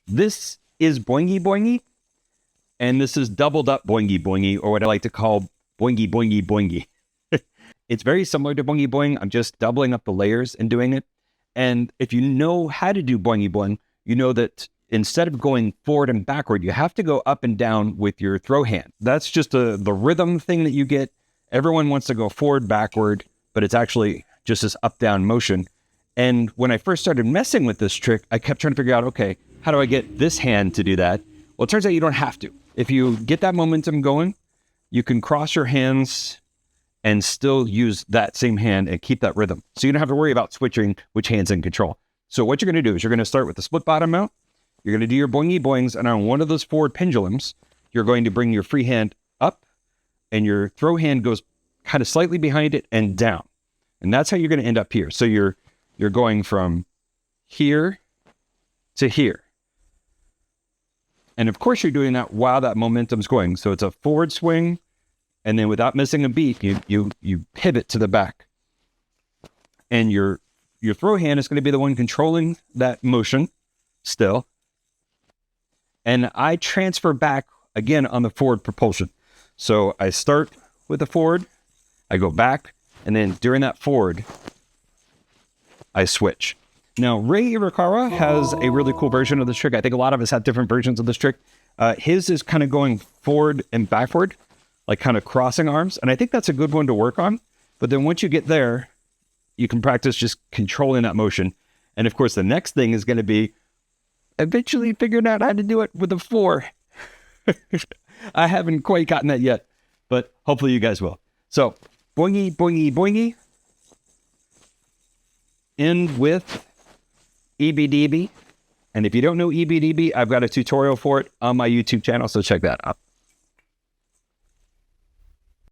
This is Boingy Boingy, and this is doubled up Boingy Boingy, or what I like to call Boingy Boingy Boingy. It's very similar to Boingy Boing. I'm just doubling up the layers and doing it. And if you know how to do Boingy Boing, you know that instead of going forward and backward, you have to go up and down with your throw hand. That's just the rhythm thing that you get. Everyone wants to go forward, backward, but it's actually just this up-down motion. And when I first started messing with this trick, I kept trying to figure out, okay, how do I get this hand to do that? Well, it turns out you don't have to. If you get that momentum going, you can cross your hands and still use that same hand and keep that rhythm. So you don't have to worry about switching which hand's in control. So what you're going to do is you're going to start with the split bottom mount. You're going to do your boingy boings, and on one of those forward pendulums, you're going to bring your free hand up, and your throw hand goes kind of slightly behind it and down. And that's how you're going to end up here. So you're going from here to here. And of course you're doing that while that momentum's going. So it's a forward swing, and then without missing a beat, you pivot to the back. And your throw hand is going to be the one controlling that motion still. And I transfer back again on the forward propulsion. So I start with the forward, I go back, and then during that forward, I switch. Now, Ray Iwakawa has a really cool version of this trick. I think a lot of us have different versions of this trick. His is kind of going forward and backward, like kind of crossing arms. And I think that's a good one to work on. But then once you get there, you can practice just controlling that motion. And of course, the next thing is going to be eventually figuring out how to do it with a 4. I haven't quite gotten that yet, but hopefully you guys will. So, boingy, boingy, boingy. End with EBDB. And if you don't know EBDB, I've got a tutorial for it on my YouTube channel, so check that out.